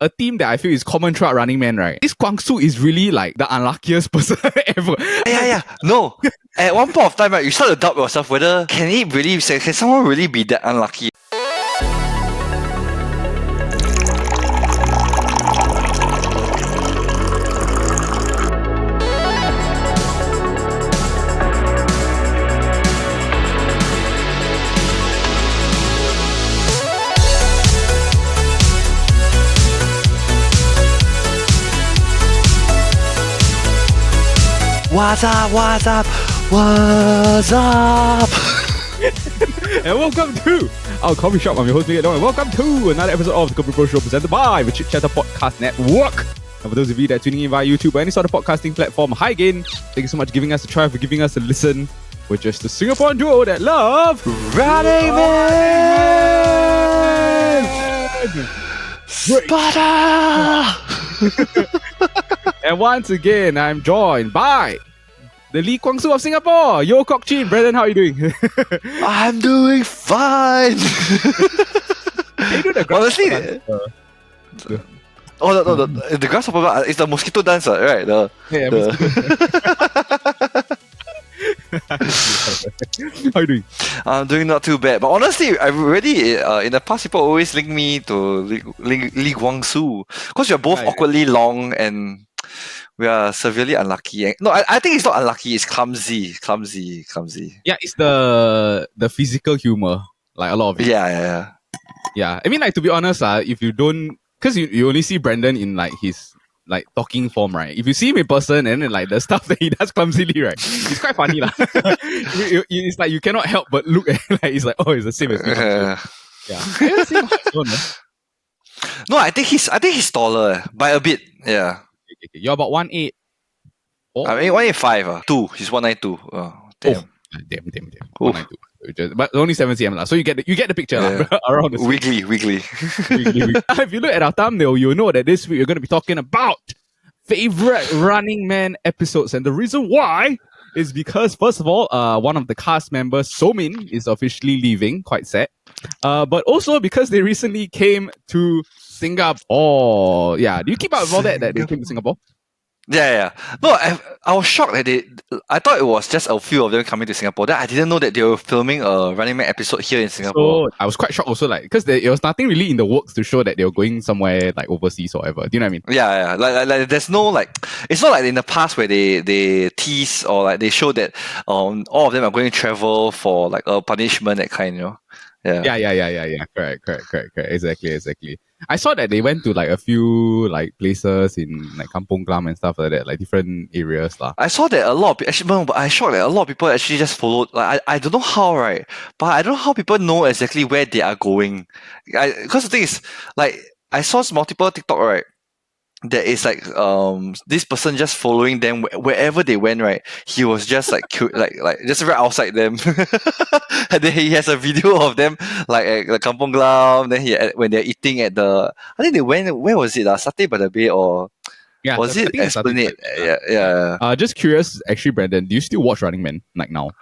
a theme that I feel is common throughout Running Man, right? This Kwang-soo is really like the unluckiest person ever. Yeah. No. At one point of time, right, you start to doubt yourself whether can someone really be that unlucky? What's up? And welcome to our coffee shop. I'm your host, Medad, and welcome to another episode of the KopiBros Show presented by the Chit Podcast Network. And for those of you that are tuning in via YouTube or any sort of podcasting platform, hi again. Thank you so much for giving us a try, for giving us a listen. We're just a Singaporean duo that love Running Man! Sparta! And once again, I'm joined by the Lee Kwang-soo of Singapore, Yo Kok Chin. Brendan, how are you doing? I'm doing fine! Honestly, the grasshopper is the mosquito dancer, right? How are you doing? I'm doing not too bad, but honestly, I really in the past people always link me to Lee Kwang-soo because we're both awkwardly long and we are severely unlucky. No, I think it's not unlucky. It's clumsy. Yeah, it's the physical humor, like a lot of it. Yeah. I mean, like, to be honest, if you don't, because you only see Brendan in like his like talking form, right? If you see him in person and then like the stuff that he does clumsily, right? It's quite funny, lah. It's like you cannot help but look at like it's like, oh, it's the same as me. No, I think he's taller by a bit. Yeah. Okay. You're about 1'8". Oh. I mean 1'8". 2. He's 192. Oh, damn. Damn. 192. But only 7 cm lah. So you get the picture lah. Around the Wiggly. If you look at our thumbnail, you'll know that this week we're going to be talking about favorite Running Man episodes, and the reason why is because first of all, one of the cast members, So-min, is officially leaving. Quite sad. But also because they recently came to Singapore. Yeah, do you keep up with all that they came to Singapore? Yeah. No, I was shocked that I thought it was just a few of them coming to Singapore. Then I didn't know that they were filming a Running Man episode here in Singapore. So I was quite shocked also, like, because it was nothing really in the works to show that they were going somewhere like overseas or whatever. Do you know what I mean? Yeah. Like there's no like, it's not like in the past where they tease or like they show that all of them are going to travel for like a punishment, that kind, you know. Yeah. Correct. Exactly. I saw that they went to like a few like places in like Kampong Glam and stuff like that, like different areas lah. I saw that a lot of people, but I shocked that a lot of people actually just followed. Like I don't know how, right? But I don't know how people know exactly where they are going. Because the thing is, like I saw multiple TikTok, right? There is like this person just following them wherever they went, right? He was just like cute, like just right outside them, and then he has a video of them like at the Kampong Glam. Then when they're eating at the, I think they went, where was it? Satay by the Bay, or was it Esplanade? Yeah. Just curious, actually, Brandon, do you still watch Running Man like now?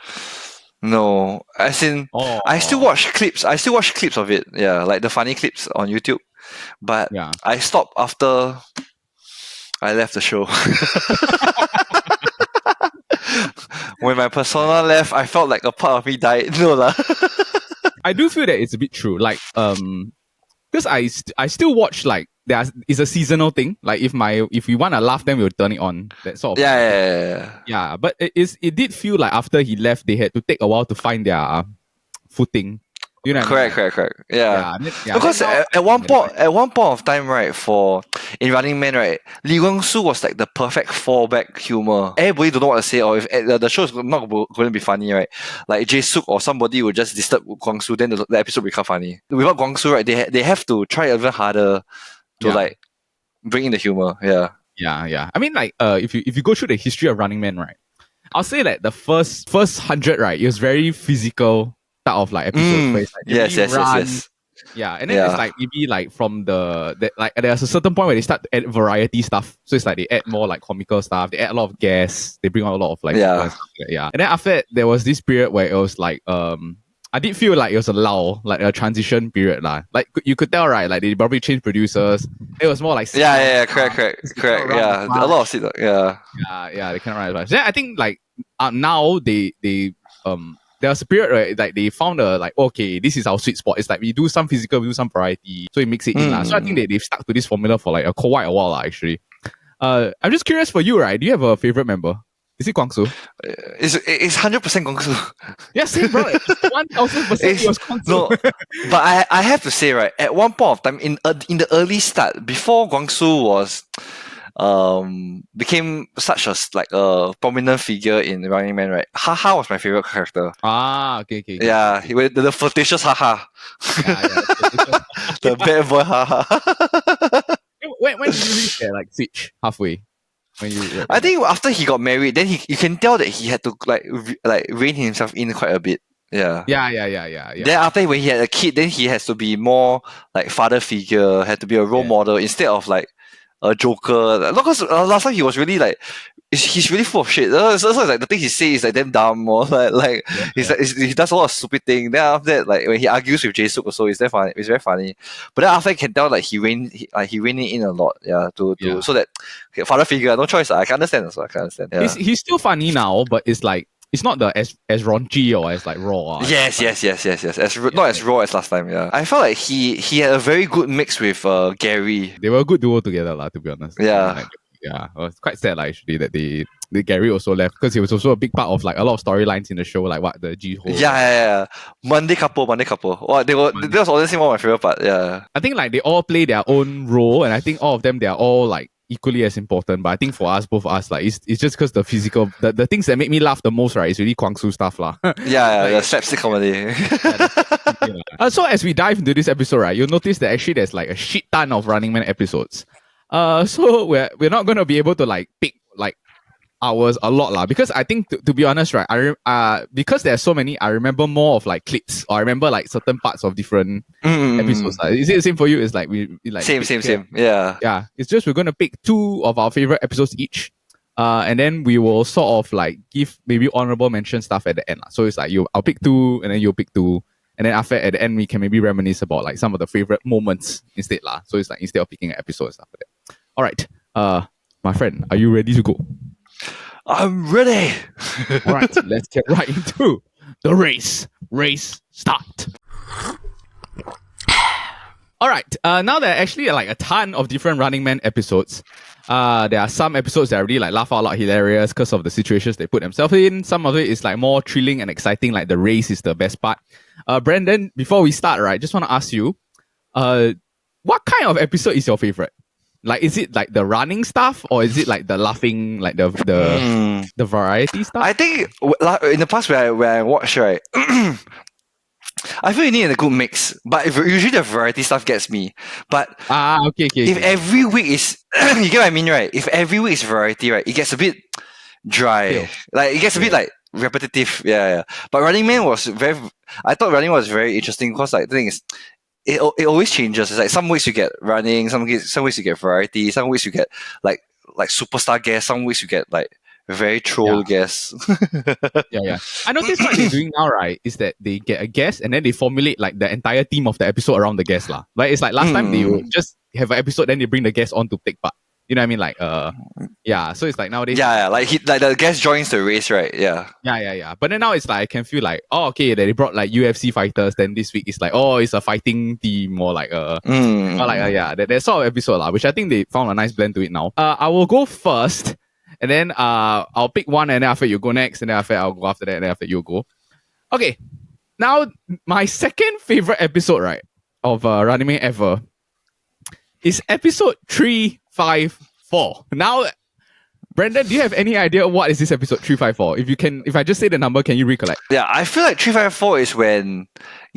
No, as in I still watch clips. I still watch clips of it. Yeah, like the funny clips on YouTube. But I stopped after I left the show. When my persona left, I felt like a part of me died. No lah. I do feel that it's a bit true. Like, because I still watch, like, it's a seasonal thing. Like if we want to laugh, then we'll turn it on. That sort of Yeah. But it did feel like after he left, they had to take a while to find their footing. You know what I mean? Correct. Yeah. Because at one point of time, right, in Running Man, right, Lee Kwang-soo was like the perfect fallback humor. Everybody don't know what to say, or if the show is not going to be funny, right? Like Jae-suk or somebody would just disturb Kwang-soo, then the episode will become funny. Without Kwang-soo, right, they have to try even harder to like bring in the humor. Yeah. I mean, like if you go through the history of Running Man, right, I'll say that the first 100, right, it was very physical type of like episodes. Like, yes. Yeah, and then it's like maybe like from like there's a certain point where they start to add variety stuff. So it's like they add more like comical stuff. They add a lot of guests. They bring out a lot of like stuff. And then after that, there was this period where it was like I did feel like it was a lull, like a transition period lah. Like you could tell, right? Like they probably changed producers. It was more like Correct. Yeah, a lot of sit. Yeah. yeah, they cannot run as much. Then I think like now they there was a period right, like they found a like okay, this is our sweet spot. It's like we do some physical, we do some variety, so it makes it in lah. So I think they've stuck to this formula for like quite a while lah, actually. I'm just curious for you, right? Do you have a favorite member? Is it Guangsu? It's 100% Guangsu. Yeah, same, bro. 1000% it was Guangsu. No, but I have to say, right, at one point of time in the early start, before Guangsu was became such a prominent figure in Running Man, right? Haha was my favorite character. Okay. Yeah, the flirtatious Haha. The bad boy Haha. When did you reach there, like switch halfway? When you, I think after he got married, then you can tell that he had to like rein himself in quite a bit. Yeah. Yeah. Then after when he had a kid, then he has to be more like father figure, had to be a role model instead of like a joker. Because last time he was really like he's really full of shit. So like the thing he says is like damn dumb or he does a lot of stupid thing. Then after that, like when he argues with Jae Suk also, it's very funny. It's very funny. But then after I can tell like he reined it in a lot. Yeah, to so that father figure, no choice. I can understand also. I can understand. Yeah. He's still funny now, but it's like it's not the as raunchy or as like raw. Yes. Not as raw as last time. Yeah, I felt like he had a very good mix with Gary. They were a good duo together, lah. To be honest. Yeah. Like, yeah, it was quite sad, like, actually, that the Gary also left because he was also a big part of like a lot of storylines in the show, like what the G Ho. Yeah. Monday couple. Wow, that was honestly one of my favorite part. Yeah. I think like they all play their own role, and I think all of them they are all like equally as important. But I think for us, both of us, like it's just because the physical, the things that make me laugh the most, right, is really Guangsu stuff, lah. Yeah, the slapstick comedy. So as we dive into this episode, right, you'll notice that actually there's like a shit ton of Running Man episodes. So we're not gonna be able to like pick like hours a lot lah, because I think to be honest, right, because there's so many, I remember more of like clips, or I remember like certain parts of different episodes. Is it the same for you? It's like we like same. Yeah. It's just we're gonna pick 2 of our favorite episodes each, and then we will sort of like give maybe honorable mention stuff at the end lah. So it's like I'll pick 2, and then you'll pick 2. And then after at the end, we can maybe reminisce about like some of the favorite moments instead lah. So it's like instead of picking an episode and stuff like that. All right, my friend, are you ready to go? I'm ready. All right, let's get right into the race. Race start. All right, now there are actually like a ton of different Running Man episodes. There are some episodes that are really like laugh out loud hilarious because of the situations they put themselves in. Some of it is like more thrilling and exciting, like the race is the best part. Brandon, before we start, right, just want to ask you, what kind of episode is your favorite? Like, is it like the running stuff, or is it like the laughing, like the variety stuff? I think in the past where I watched, right, I feel you need a good mix, but usually the variety stuff gets me. But okay. If every week is, you get what I mean, right? If every week is variety, right, it gets a bit dry. Feel. Like it gets a bit like repetitive. Yeah. But Running Man I thought Running Man was very interesting because like the thing is, it always changes. It's like some weeks you get running, some weeks you get variety, some weeks you get like superstar guests, some weeks you get like very troll guests. Yeah. I noticed what they're doing now, right, is that they get a guest and then they formulate like the entire theme of the episode around the guest lah. Like it's like last time they would just have an episode, then they bring the guest on to take part. You know what I mean? Like yeah. So it's like nowadays. Yeah. Like the guest joins the race, right? Yeah. Yeah. But then now it's like I can feel like, oh, okay, they brought like UFC fighters. Then this week it's like, oh, it's a fighting team or like that sort of episode lah, which I think they found a nice blend to it now. I will go first, and then I'll pick one, and then after you go next, and then after I'll go after that, and then after you go. Okay. Now my second favorite episode, right, of Running Man ever is episode 354. Now, Brandon, do you have any idea what is this episode 354? If I just say the number, can you recollect? Yeah, I feel like 354 is when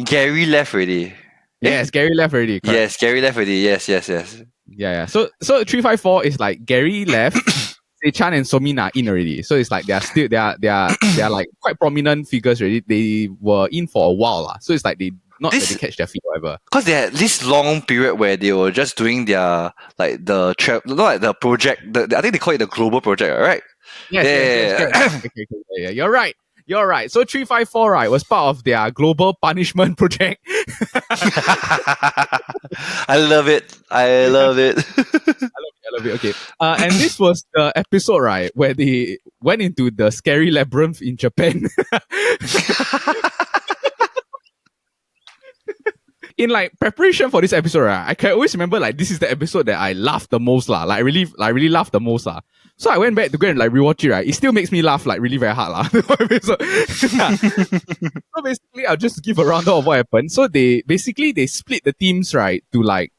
Gary left already. Yes, Gary left already. Correct. Yes, Gary left already. Yes. Yeah. So 354 is like Gary left, Chan and Somina in already. So it's like they are like quite prominent figures already. They were in for a while lah. So it's like they catch their feet or whatever. Because they had this long period where they were just doing their like the project. I think they call it the global project, right? Yes. Okay, you're right. You're right. So 354, right, was part of their global punishment project. I love it. I love it. I love it. Okay. And this was the episode, right, where they went into the scary labyrinth in Japan. In like preparation for this episode, right, I can always remember like this is the episode that I laughed the most, lah. Like really laughed the most, lah. So I went back to go and like rewatch it, right. It still makes me laugh like really very hard, lah. So basically, I'll just give a rundown of what happened. So they split the teams, right, to like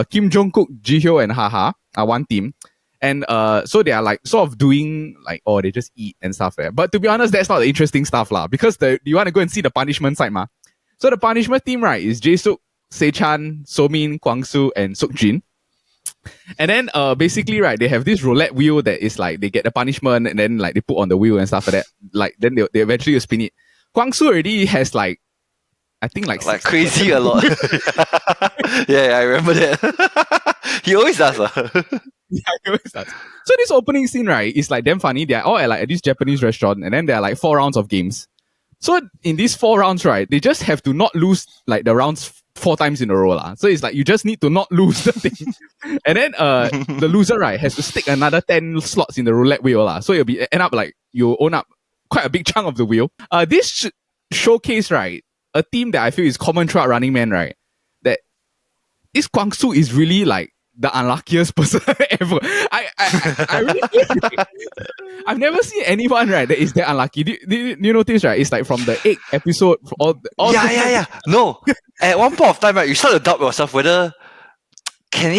Kim Jong-kook, Ji-hyo, and Haha are one team. And so they are like sort of doing like, oh, they just eat and stuff. But to be honest, that's not the interesting stuff, lah. Because you want to go and see the punishment side, ma. So the punishment team, right, is Jae-suk, Se-chan, So-min, Kwang-soo, and Suk-jin. And then basically, right, they have this roulette wheel that is like they get the punishment and then like they put on the wheel and stuff like that. Like then they eventually spin it. Kwang-soo already has like, I think like crazy a lot. Yeah, I remember that. He always does. Yeah, he always does. So this opening scene, right, is like damn funny. They're all at this Japanese restaurant and then there are like 4 rounds of games. So in these 4 rounds, right, they just have to not lose like the rounds 4 times in a row, lah. So it's like you just need to not lose the thing, and then the loser, right, has to stick another 10 slots in the roulette wheel, lah. So it'll be end up like you own up quite a big chunk of the wheel. This showcase, right, a team that I feel is common throughout Running Man, right, that this Kwang-soo is really like the unluckiest person ever. I really I've never seen anyone, right, that is that unlucky. Do you notice, right? It's like from the 8th episode. Yeah. No, at one point of time, right, you start to doubt yourself whether can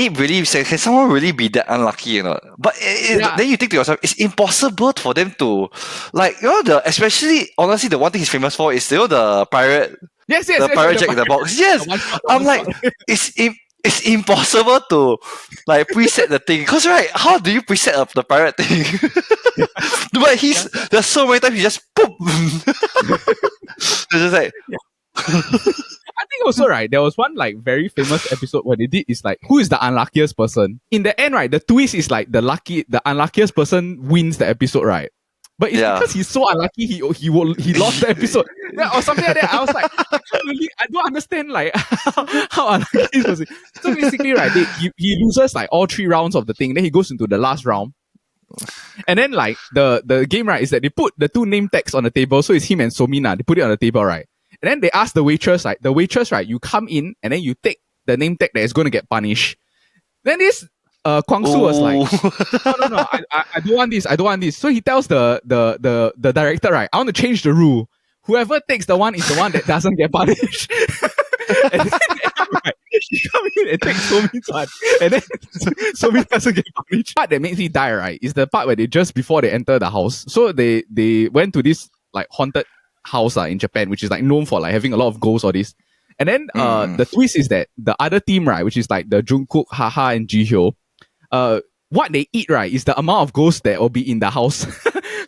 someone really be that unlucky or not? But then you think to yourself, it's impossible for them to, like, especially honestly, the one thing he's famous for is the pirate. Yes, the pirate Jack in the box. Yes, I'm like, it's impossible to like preset the thing, because right, how do you preset up the pirate thing? But there's so many times he just poop. It's just like I think also, right, there was one like very famous episode where they did is like, who is the unluckiest person? In the end, right, the twist is like the unluckiest person wins the episode, right? But it's because he's so unlucky, he lost the episode. Or something like that. I was like, I don't understand like how unlucky this was. So basically, right, he loses like all 3 rounds of the thing, then he goes into the last round. And then like the game, right, is that they put the 2 name tags on the table. So it's him and Somina. They put it on the table, right? And then they ask the waitress, right, you come in and then you take the name tag that is going to get punished. Then this Kwang-soo was like, no, I don't want this. So he tells the director, right, I want to change the rule. Whoever takes the one is the one that doesn't get punished. And then right, he comes in and takes Somin's one, and then Somin doesn't get punished. The part that makes me die, right, is the part where they just before they enter the house. So they went to this like haunted house in Japan, which is like known for like having a lot of ghosts or this. And then the twist is that the other team, right, which is like the Jungkook, Haha, and Ji-hyo, what they eat, right, is the amount of ghosts that will be in the house.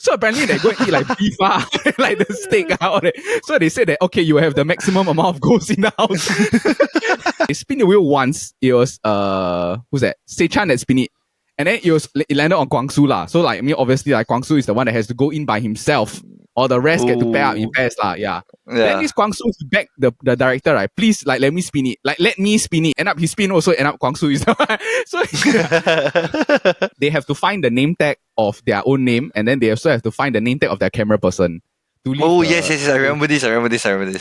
So apparently they go and eat like beef, like the steak out. So they said that, okay, you have the maximum amount of ghosts in the house. They spin the wheel once. It was who's that? Se-chan that spin it. And then it landed on Kwang-soo lah. So like, I mean, obviously like Kwang-soo is the one that has to go in by himself. Or the rest get to pair up in pairs lah. Yeah. Then this Kwang-soo, he begged the director, right, please like let me spin it. Like let me spin it. End up he spin also, end up Kwang-soo is the one. So they have to find the name tag of their own name, and then they also have to find the name tag of their camera person. Yes, I remember this.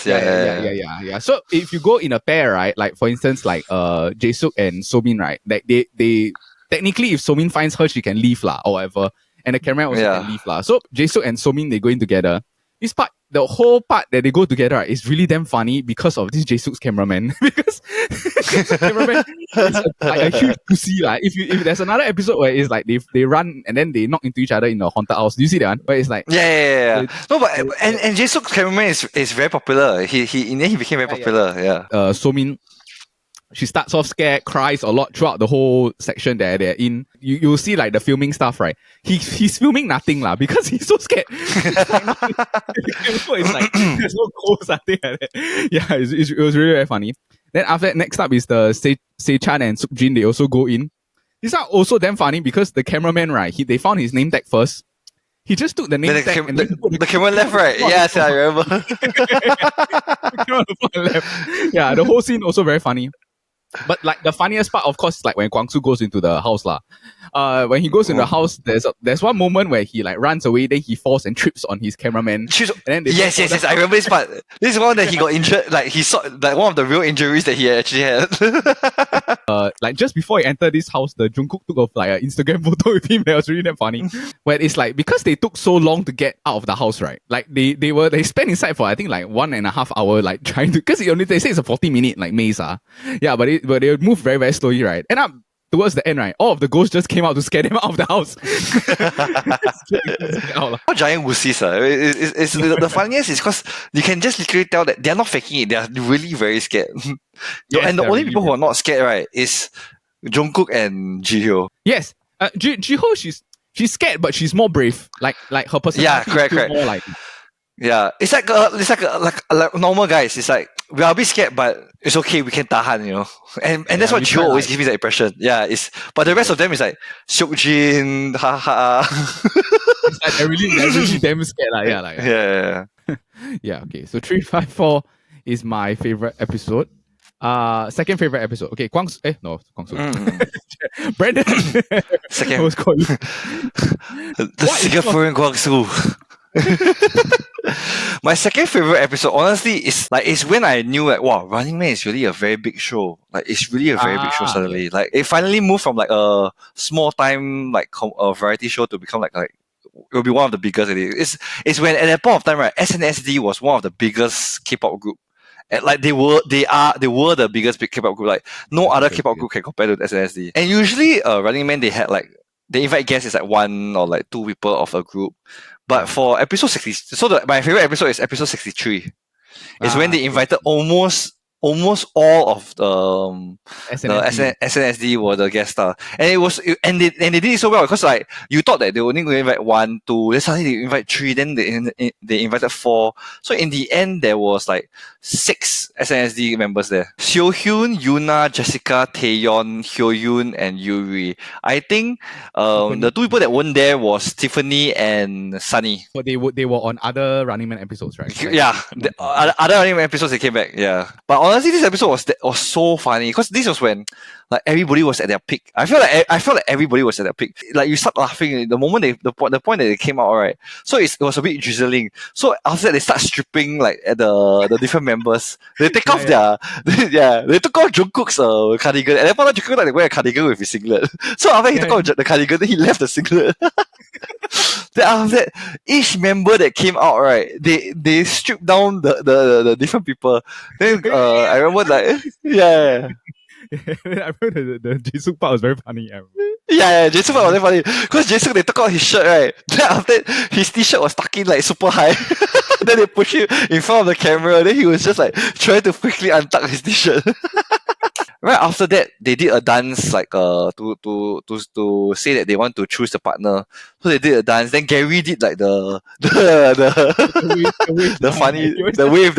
Yeah. So if you go in a pair, right, like for instance, like Jae-suk and So-min, right, like they technically if So-min finds her, she can leave lah or whatever. And the camera also can leave lah. So Jae-suk and So-min, they go in together. This part, the whole part that they go together, right, is really damn funny because of this Jae-suk's cameraman. Because Jae-suk's cameraman is like a huge pussy. Like if there's another episode where it's like they run and then they knock into each other in a haunted house. Do you see that one? Where it's like no, but and Jae-suk's cameraman is very popular. He in the end he became very popular. Yeah. So-min, she starts off scared, cries a lot throughout the whole section that they're in. You'll see like the filming stuff, right? He's filming nothing lah because he's so scared. It's like there's no ghost, I think like that. Yeah, it was really very funny. Then after that, next up is the Se-chan and Suk-jin. They also go in. These are also damn funny because the cameraman, right? They found his name tag first. he just took the name Then tag and then the camera left, right? Yes, I remember. left. Yeah, the whole scene also very funny. But like the funniest part, of course, is like when Guangsu goes into the house lah. When he goes into the house, there's one moment where he like runs away, then he falls and trips on his cameraman. And then Yes. I remember this part. This is one that he got injured. Like he saw like one of the real injuries that he actually had. Like just before he entered this house, the Jungkook took off like an Instagram photo with him. That was really damn funny. Where it's like because they took so long to get out of the house, right? Like they spent inside for I think like 1.5 hours, like trying to because they say it's a 40-minute like maze, yeah, but they move very very slowly, right? And up towards the end, right, all of the ghosts just came out to scare them out of the house. How giant wussies are. It's the funniest is because you can just literally tell that they're not faking it. They're really very scared. Yes, and the only really people who are not scared, right, is Jungkook and Jihyo. Yes, Jiho, she's scared, but she's more brave. Like her personality. Yeah, correct. More like. Yeah, it's like normal guys. It's like we are a bit scared, but it's okay. We can tahan, you know. And that's what Jihyo always gives me that impression. Yeah, but the rest of them is like Seokjin, haha. It's like they're really damn scared, like yeah, like yeah. Yeah. Okay, so 354 is my favorite episode. Second favorite episode. Okay, Guangsu. Guangsu. Brandon. Second. I was calling. The Singaporean Guangsu. My second favorite episode, honestly, is when I knew that wow, Running Man is really a very big show. Like it's really a very big show suddenly. Like it finally moved from like a small time like a variety show to become like it will be one of the biggest. It's when at that point of time, right, SNSD was one of the biggest K-pop group. And like they were the biggest big K-pop group. Like no other K-pop group can compare to SNSD. And usually, Running Man they had like they invite guests is like 1 or like 2 people of a group. But for episode 60, so my favorite episode is episode 63. It's when they invited almost all of the SNSD were the guest star, and they did it so well because like you thought that they were only going to invite 1, 2, then suddenly they invite 3, then they invited 4. So in the end, there was like 6 SNSD members there: Seo-hyun, Yuna, Jessica, Taeyeon, Hyo-yoon, and Yuri. I think the 2 people that weren't there was Tiffany and Sunny. But they were on other Running Man episodes, right? Like, yeah, other Running Man episodes they came back. Yeah, but honestly, this episode was so funny because this was when like everybody was at their peak. I felt like everybody was at their peak. Like you start laughing the moment the point that they came out, right? So it was a bit drizzling. So after that, they start stripping like at the different members. They take off their they took off Jungkook's cardigan. And then Jungkook like wear a cardigan with his singlet. So after he took off the cardigan, then he left the singlet. Then after that, each member that came out, right, they stripped down the different people. Then I remember like yeah. I remember the Jisoo part was very funny. Yeah, Jisoo part was very funny because Jisoo they took out his shirt, right. Then after that, his t-shirt was tucked in like super high. Then they push him in front of the camera. Then he was just like trying to quickly untuck his t-shirt. Right after that, they did a dance like to say that they want to choose the partner. So they did a dance. Then Gary did like the funny the wave.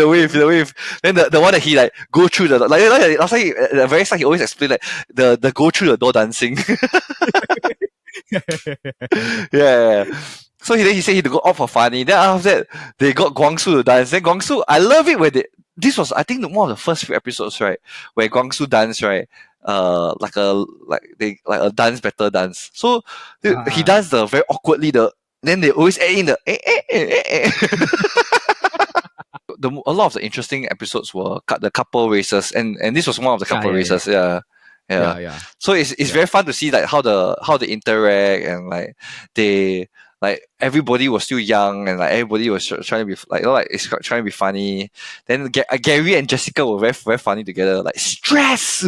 Then the one that he like go through the like last time at the very start he always explained like the go through the door dancing. yeah. So he said he had to go out for funny. Then after that, they got Guangsu to dance. Then Guangsu, I love it when this was I think one of the first few episodes, right, where Guangsu danced, right, like a dance battle dance. So he danced very awkwardly. Then they always add in the a lot of the interesting episodes were the couple races, and this was one of the couple races. Yeah. So it's very fun to see like how they interact and like they. Like everybody was still young and like everybody was trying to be it's trying to be funny. Then Gary and Jessica were very very funny together. Like stress.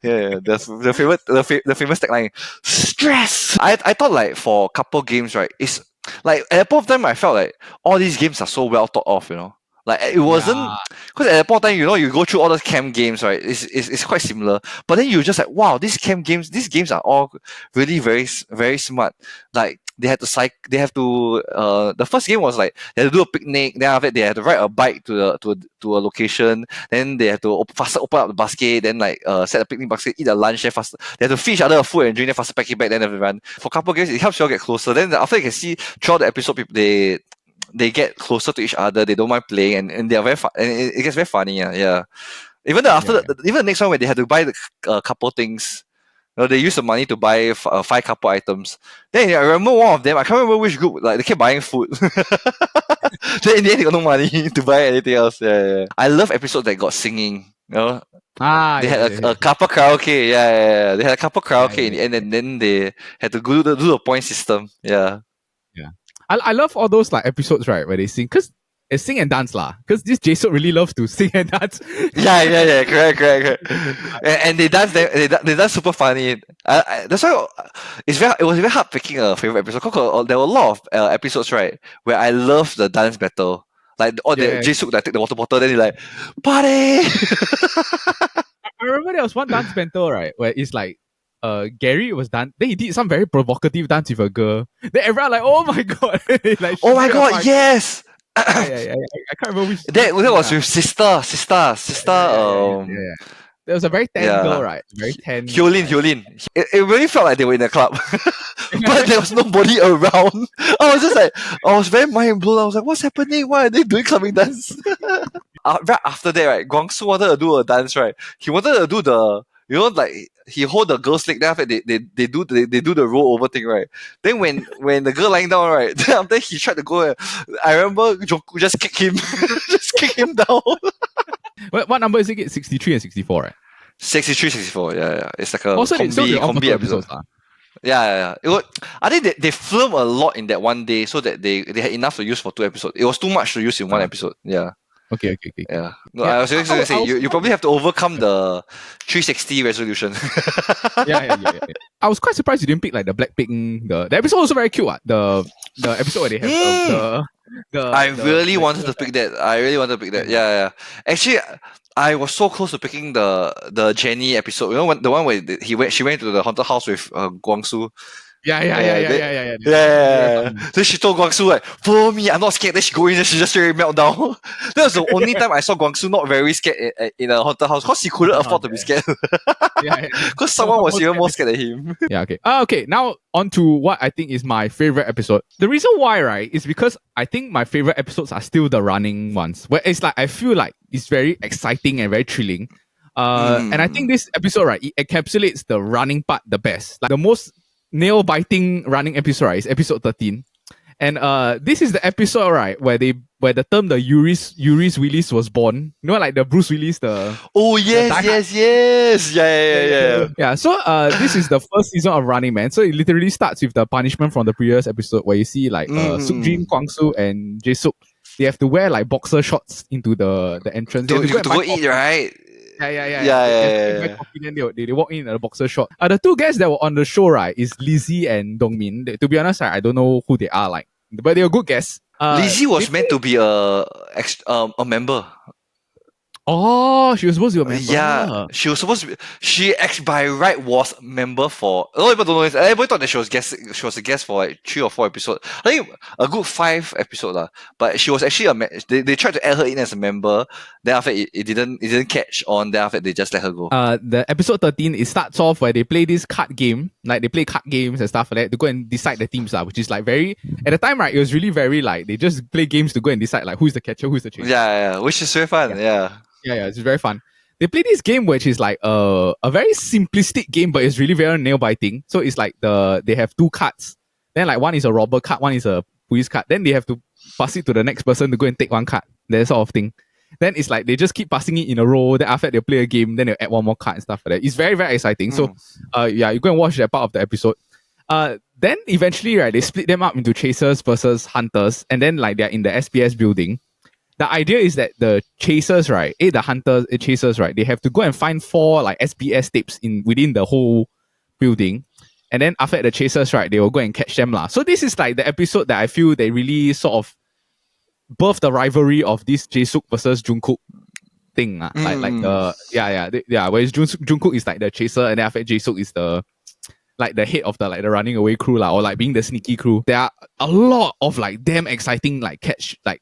Yeah, the famous tagline, stress. I thought like for couple games, right, it's like at that point of time I felt like all these games are so well thought of, you know. Like it wasn't because at that point of time, you know, you go through all those camp games, right? It's quite similar. But then you're just like, wow, these games are all really very very smart. Like they had to the first game was like they had to do a picnic, then after that they had to ride a bike to a location, then they had to faster open up the basket, then like set a picnic basket, eat a lunch, then faster they had to feed each other food and drink, then faster pack it back, then everyone. For a couple of games it helps you all get closer. Then after you can see throughout the episode people they get closer to each other, they don't mind playing, and they are very fun, and it gets very funny. Yeah. Even even the next one where they had to buy the couple things, they use the money to buy 5 couple items. Then I remember one of them, I can't remember which group, like they kept buying food. Then in the end, they got no money to buy anything else. Yeah. I love episodes that got singing. They had a couple karaoke. Yeah. They had a couple karaoke in the end, and then they had to do the point system. Yeah. I love all those like episodes, right, where they sing, because it's sing and dance lah. Because this Jason really loves to sing and dance. Yeah. Correct. And they dance. They dance super funny. That's why it was very hard picking a favorite episode. Cause there were a lot of episodes, right, where I love the dance battle. Like the Jisoo that take the water bottle, then he like party. I remember there was one dance battle, right, where it's like Gary was done. Then he did some very provocative dance with a girl. Then everyone like, oh my god, like, oh my god, yes. I can't remember which. That was with sister. There was a very tan girl, right? Very tan. Hyolyn. It really felt like they were in a club, but there was nobody around. I was very mind blown. I was like, what's happening? Why are they doing clubbing dance? Right after that, right, Guangsu wanted to do a dance, right? He wanted to do the, like he hold the girl's leg, then after they do the roll over thing, right? Then when the girl lying down, right, then after he tried to go, I remember Jungkook just kick him, down. What number is it? 63 and 64, right? 63, 64, yeah. It's like a combi episode. Yeah. I think they filmed a lot in that one day, so that they had enough to use for 2 episodes. It was too much to use in one episode. Yeah. Okay. Yeah. No, I was going to say you probably have to overcome the 360 resolution. Yeah. I was quite surprised you didn't pick like the Blackpink. The episode was also very cute. The episode where they have I really wanted to pick that. Yeah. Actually, I was so close to picking the Jenny episode. The one where she went to the haunted house with Guangsu. Yeah. Then she told Guangsu like, follow me, I'm not scared. Then she go in and she just straight melt down. That was the only time I saw Guangsu not very scared in a haunted house, because he couldn't afford to be scared. Because someone was even more scared than him. Okay. Okay, now on to what I think is my favorite episode. The reason why, right, is because I think my favorite episodes are still the running ones, where it's like I feel like it's very exciting and very thrilling. And I think this episode, right, it encapsulates the running part the best. Like the most nail-biting running episode, right, is episode 13. And this is the episode, right, where the term the Uris Willis was born. You know, like the Bruce Willis, the... Oh, yes. Yeah, so this is the first season of Running Man. So it literally starts with the punishment from the previous episode, where you see like Sukjin, Kwangsu, and Jae-suk. They have to wear like boxer shorts into the entrance. To go eat, right? Yeah. They walk in a boxer short. The 2 guests that were on the show, right, is Lizzie and Dongmin. To be honest, I don't know who they are, like, but they are good guests. Lizzie was meant to be a member. Oh, she was supposed to be a member. Yeah, she was supposed to be. She actually by right was a member for. A lot of people don't know this. Everybody thought that she was a guest for like 3 or 4 episodes. I think a good 5 episodes lah. But she was actually they tried to add her in as a member. Then after it didn't catch on. Then after they just let her go. The episode 13, it starts off where they play this card game. Like they play card games and stuff like that to go and decide the teams which is like very, at the time, right, it was really very like they just play games to go and decide like who's the catcher, who's the chaser. Yeah, which is very fun. Yeah, it's very fun. They play this game which is like a very simplistic game, but it's really very nail biting. So it's like they have 2 cards. Then like one is a robber card, one is a police card. Then they have to pass it to the next person to go and take 1 card. That sort of thing. Then it's like they just keep passing it in a row. Then after that, they play a game. Then they'll add 1 more card and stuff like that. It's very, very exciting. So you go and watch that part of the episode. Then eventually, right, they split them up into chasers versus hunters. And then like they're in the SPS building. The idea is that the chasers, right, chasers, right, they have to go and find 4 like SPS tapes within the whole building. And then after the chasers, right, they will go and catch them lah. So this is like the episode that I feel they really sort of birthed the rivalry of this Jae-suk versus Jungkook thing. Whereas Jungkook is like the chaser, and then after Jae-suk is the like the head of the running away crew or like being the sneaky crew. There are a lot of like damn exciting like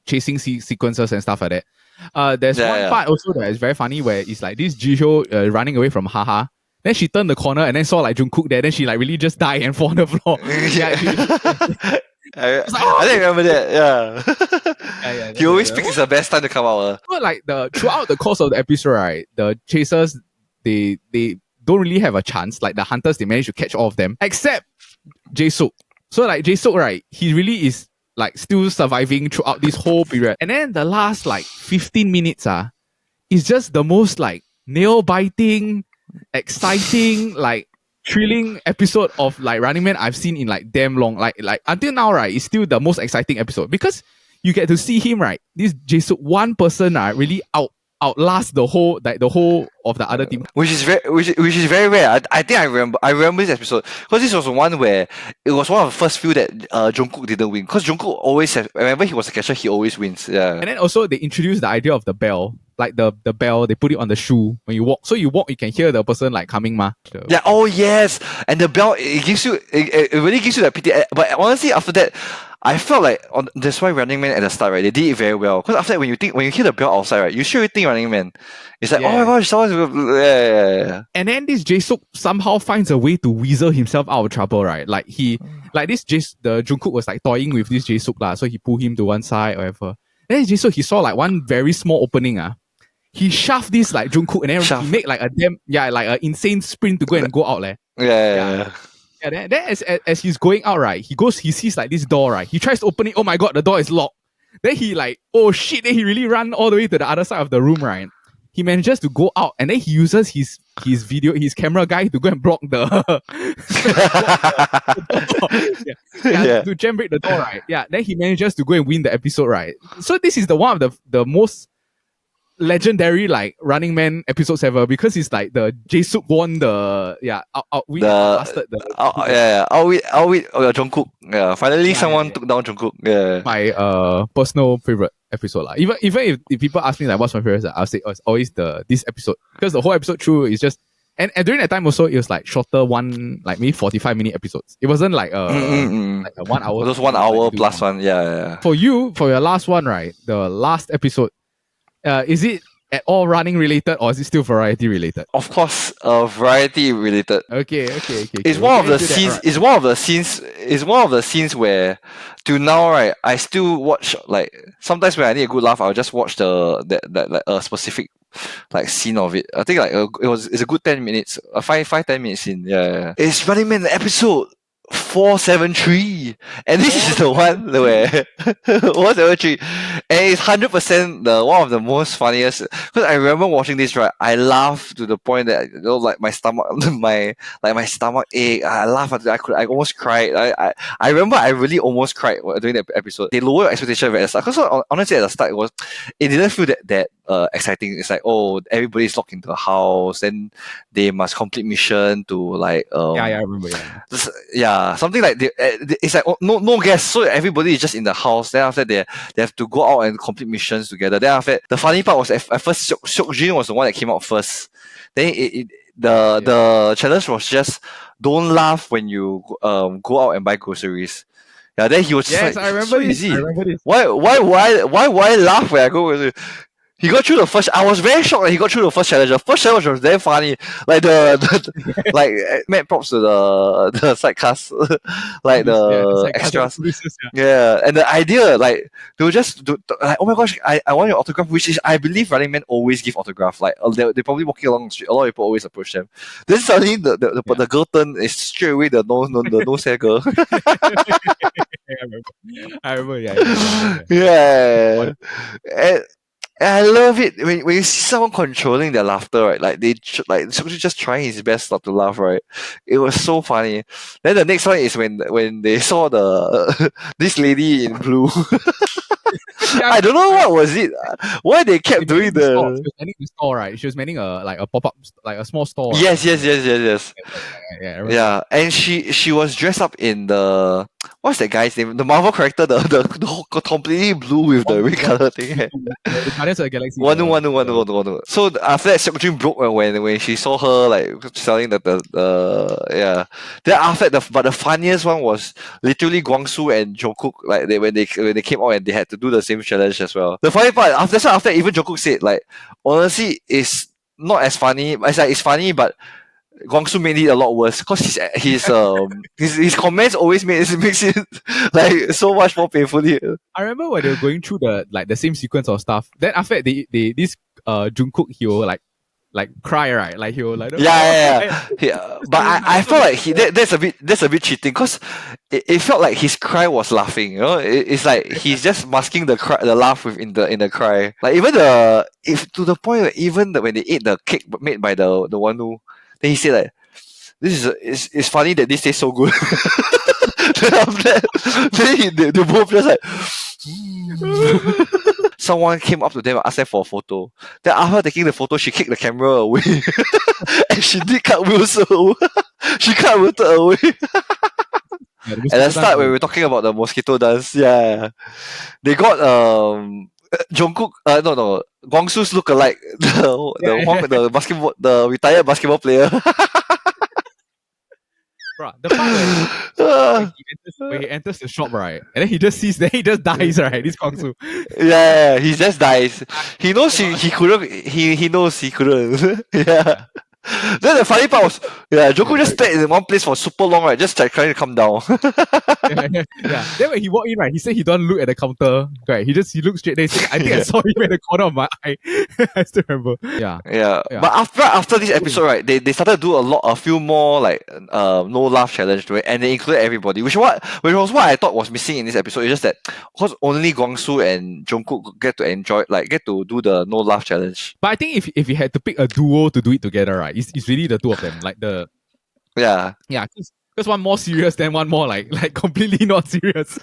chasing sequences and stuff like that. There's one part also that is very funny where it's like this Jihyo running away from Haha. Then she turned the corner and then saw like Jungkook there. Then she like really just died and fall on the floor. I think I remember that. Yeah. He always picks the best time to come out. But like throughout the course of the episode, right, the chasers they don't really have a chance. Like the hunters, they manage to catch all of them except Jae-suk. So like Jae-suk, right, he really is like still surviving throughout this whole period. And then the last like 15 minutes is just the most like nail biting, exciting, like thrilling episode of like Running Man I've seen in like damn long. Like until now, right, it's still the most exciting episode because you get to see him, right? This Jae-suk, one person really outlast the whole of the other team, which is very rare. I think I remember this episode because this was one where it was one of the first few that Jungkook didn't win, because Jungkook always whenever he was a catcher, he always wins. Yeah. And then also they introduced the idea of the bell, like the bell, they put it on the shoe when you walk. So you walk, you can hear the person like coming Yeah. Oh yes, and the bell, it gives you it really gives you that pity. But honestly, after that, I felt like that's why Running Man at the start, right, they did it very well. Because after that, when you hear the bell outside, right, you sure think Running Man. It's like, oh my gosh, someone's yeah. And then this Jae-suk somehow finds a way to weasel himself out of trouble, right? Like the Jungkook was like toying with this Jae-suk so he pulled him to one side or whatever. Then Jae-suk, he saw like one very small opening he shoved this like Jungkook and then he made like a damn like an insane sprint to go out Yeah. Yeah, then as he's going out, right, he sees like this door, right? He tries to open it. Oh my god, the door is locked. Then he like, oh shit, then he really ran all the way to the other side of the room, right? He manages to go out and then he uses his camera guy to go and block the to jam-break the door, right? Yeah, then he manages to go and win the episode, right? So this is the one of the most legendary like Running Man episodes ever, because it's like the Jae-suk won the Jungkook. Yeah, finally someone took down Jungkook. Yeah, my personal favorite episode Even if people ask me like what's my favorite, I'll say it's always this episode, because the whole episode through is just and during that time also it was like shorter, one like maybe 45-minute episodes. It wasn't like like a 1 hour. Those 1 hour plus one. Yeah. For your last one, right? The last episode. Is it at all running related or is it still variety related? Of course, variety related. Okay. It's one of the scenes. It's one of the scenes. It's one of the scenes where, till now, right, I still watch. Like sometimes when I need a good laugh, I'll just watch that a specific like scene of it. I think like it's a good 10 minutes, 5-10 minutes in. Yeah. It's Running Man episode 473, and this is the one where 473, and it's 100% the one of the most funniest. Because I remember watching this, right, I laughed to the point that like my stomach, my stomach ache. I laughed until I almost cried. I remember I really almost cried during that episode. They lowered expectation at the start, because honestly at the start it didn't feel that exciting. It's like, oh, everybody's locked into a house, then they must complete mission to like I remember. Something like it's like no guests, so everybody is just in the house. Then after they have to go out and complete missions together. Then after the funny part was at first Seokjin was the one that came out first. Then the challenge was just don't laugh when you go out and buy groceries. Yeah, then he was just I remember this. Easy. I remember this. Why laugh when I go groceries? He got through the first. I was very shocked that he got through the first challenge. The first challenge was very funny. Like like mad props to the side cast, like the extras. Yeah, and the idea like they will just do like, oh my gosh, I want your autograph, which is I believe Running Man always give autograph. Like they probably walking along the street. A lot of people always approach them. Then suddenly the girl turn is straight away the no say girl. I remember. Yeah. And I love it when you see someone controlling their laughter, right? Like they just trying his best not to laugh, right? It was so funny. Then the next one is when they saw this lady in blue. I don't know what was it. Why they kept doing the. She was manning the store, right? She was manning a pop-up, like a small store. Yes. Yeah. Yeah, and she was dressed up in the what's that guy's name? The Marvel character, the whole completely blue with the red color thing. The Guardians of the Galaxy. Wanu. So after that, Seokjin broke when she saw her like selling the yeah. Then after that, but the funniest one was literally Guangsu and Jungkook like when they came out and they had to do the same challenge as well. The funny part after that, even Jungkook said like honestly it's not as funny. It's like it's funny, but Guangsu made it a lot worse because his comments always makes it like so much more painfully. I remember when they were going through the same sequence of stuff. Then after that, they this Jungkook, he will like cry, right? Like he will like yeah. But I felt like that's a bit cheating because it felt like his cry was laughing. You know, it's like he's just masking the laugh within the cry. Like even if to the point where even when they ate the cake made by the Wanu, then he said like, "This is it's funny that this tastes so good." Then after that, they both just like. Someone came up to them and asked them for a photo. Then after taking the photo, she kicked the camera away. And she did cartwheels away. She cartwheeled away. At the start when we were talking about the mosquito dance, yeah. They got Jungkook no Guangsu's look-alike, the retired basketball player. Bro, the part when he enters the shop, right? And then he just sees, then he just dies, right? This Guangsu. Yeah, he just dies. He knows he couldn't. He knows he couldn't. Yeah. Then the funny part was, Jungkook just stayed in one place for super long, right? Just like trying to come down. yeah. Then when he walked in, right, he said he don't look at the counter, right? He looked straight there. He said, I think I saw him at the corner of my eye. I still remember. Yeah. But after this episode, right, they started to do a few more like no laugh challenge to it, and they included everybody, which was what I thought was missing in this episode. It's just that because only Guangsu and Jungkook get to do the no laugh challenge. But I think if you had to pick a duo to do it together, right, it's really the two of them. Like yeah, because one more serious than one more like completely not serious.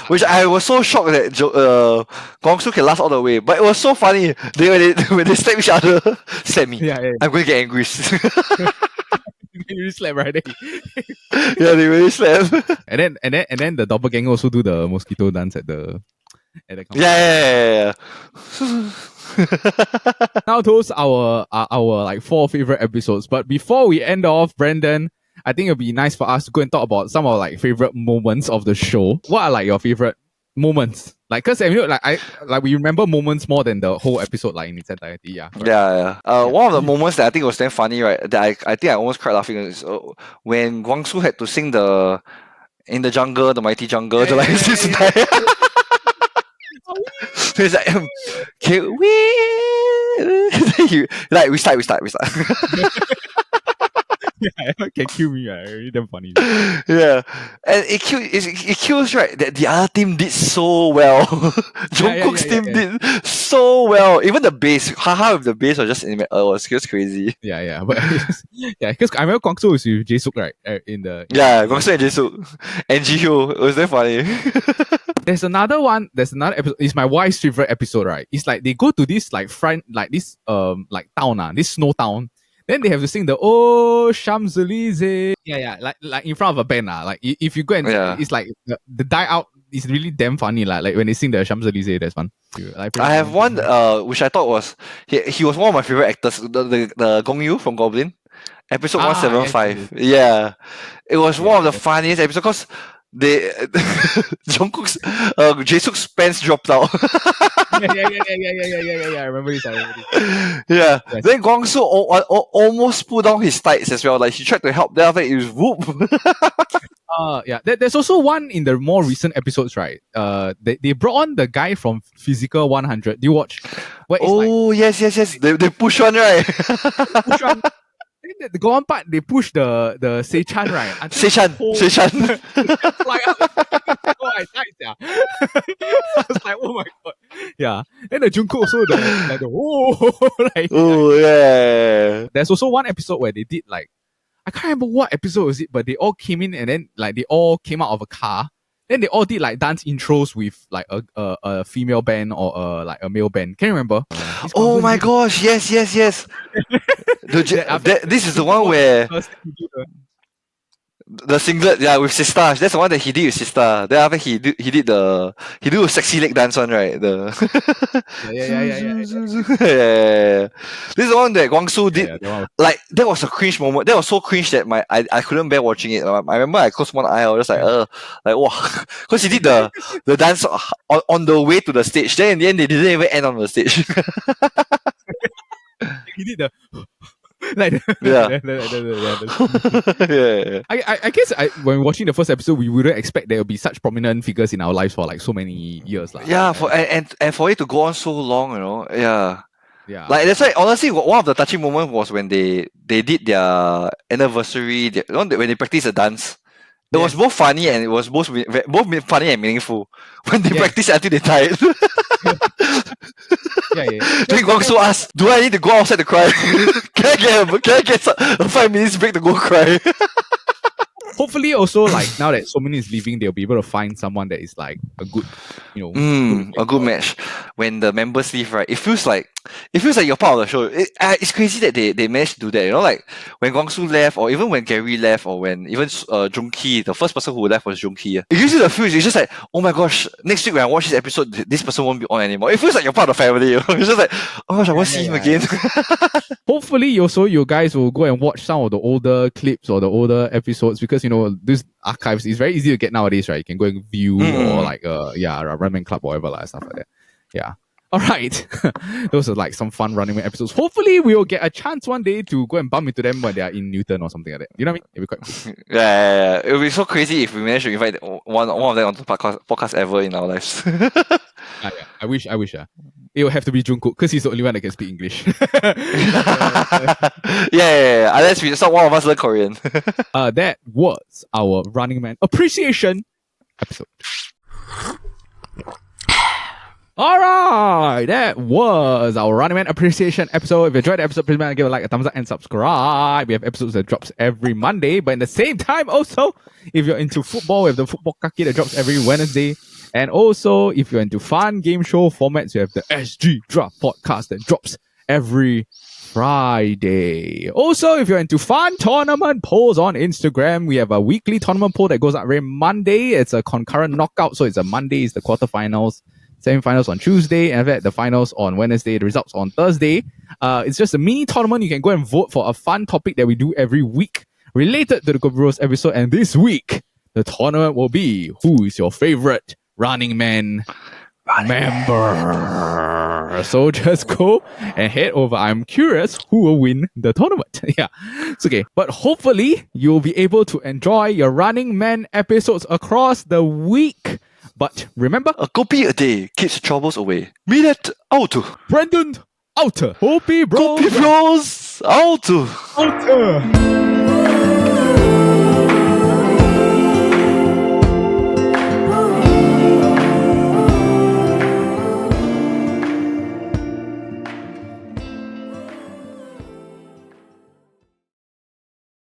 Which I was so shocked that Guangsu can last all the way, but it was so funny. When they slap each other, slap me. I'm going to get angry. They really slap, right? Yeah, they really slap. And then the doppelganger also do the mosquito dance at the counter. Yeah. Now those are our like 4 favorite episodes. But before we end off, Brandon, I think it'll be nice for us to go and talk about some of like favorite moments of the show. What are like your favorite moments? Like, cause we remember moments more than the whole episode like in its entirety. Yeah. One of the moments that I think was damn funny, right? That I think I almost cried laughing is when Guangsu had to sing in the jungle, the mighty jungle, the like He's like, can we? Like, we start. Can kill me, right? Really damn funny. Yeah, and it kills right that the other team did so well. Jungkook's team did so well. Even the bass, haha, with the bass was just crazy. Yeah, but because I remember Guangzhou was with Jae-suk, right? Guangzhou and Jae-suk and Ji-hyo. It was very funny. There's another episode. It's my wife's favorite episode, right? It's like they go to this like town, this snow town. Then they have to sing the Champs-Élysées. Yeah, like in front of a band. Like if you go and it's like the die out is really damn funny. Like when they sing the Champs-Élysées, that's fun. I have one which I thought was he was one of my favorite actors, the Gong Yu from Goblin. Episode 175. Yeah. It was one of the funniest episodes because Jungkook's Jae-suk's pants dropped out. Yeah. I remember this. Yeah. Yes. Then Guangsu almost pulled down his tights as well. Like he tried to help. Then after it was whoop. There's also one in the more recent episodes, right? They brought on the guy from Physical 100. Do you watch? Yes. They push one, right? Push one. The go on part they push the Seichan, right? Seichan. Fly up. Oh, I died, yeah. I was like, oh my god. Yeah. Then the Jungkook also yeah. There's also one episode where they did like, I can't remember what episode was it, but they all came in and then like they all came out of a car. Then they all did like dance intros with like a female band or like a male band. Can you remember? Oh my gosh! Yes. This is the one where The singlet, yeah, with Sista. That's the one that he did with Sista. Then after he do a sexy leg dance one, right? Yeah. This is the one that Guangsu did. Yeah, that one. Like that was a cringe moment. That was so cringe that I couldn't bear watching it. I remember I closed one eye. I was just like wow, because he did the dance on the way to the stage. Then in the end, they didn't even end on the stage. He did the like Yeah. Yeah. I guess when watching the first episode, we wouldn't expect there would be such prominent figures in our lives for like so many years. Yeah, and for it to go on so long, you know. Yeah. Yeah. Like that's why honestly one of the touching moments was when they did their anniversary, when they practiced the dance. It was both funny and it was both funny and meaningful. When they practiced until they tired. Then Guangsu asked, "Do I need to go outside to cry? Can I get a 5 minutes break to go cry?" Hopefully, also like now that so many is leaving, they'll be able to find someone that is like a good, a good match. When the members leave, right, it feels like you're part of the show. It's crazy that they managed to do that. You know, like when Guangsu left, or even when Gary left, or when even Junki, the first person who left was Junki. It gives you the feel. It's just like, oh my gosh, next week when I watch this episode, this person won't be on anymore. It feels like you're part of the family. You know? It's just like, oh gosh, I want to see him again. Hopefully, also you guys will go and watch some of the older clips or the older episodes, because this archives is very easy to get nowadays, right? You can go and view or like Ramen Club or whatever, like stuff like that. Yeah. All right. Those are like some fun Running Man episodes. Hopefully, we'll get a chance one day to go and bump into them when they are in Newton or something like that. You know what I mean? It'll be quite cool. Yeah. It would be so crazy if we managed to invite one of them onto the podcast ever in our lives. I wish. It will have to be Jungkook because he's the only one that can speak English. Yeah. Unless one of us learn Korean. That was our Running Man appreciation episode. All right, that was our Running Man appreciation episode. If you enjoyed the episode, please give a thumbs up and subscribe. We have episodes that drops every Monday, but in the same time also, if you're into football, we have the Football Kaki that drops every Wednesday. And also, if you're into fun game show formats, we have the SG Draft podcast that drops every Friday. Also, if you're into fun tournament polls on Instagram, we have a weekly tournament poll that goes out every Monday. It's a concurrent knockout, so it's a Monday is the quarterfinals, semi-finals on Tuesday, and the finals on Wednesday, the results on Thursday. It's just a mini tournament. You can go and vote for a fun topic that we do every week related to the KopiBros episode. And this week, the tournament will be who is your favorite Running Man member. So just go and head over. I'm curious who will win the tournament. Yeah, it's okay. But hopefully, you'll be able to enjoy your Running Man episodes across the week. But remember, a kopi a day keeps troubles away. Medad out. Brandon outer. KopiBros out.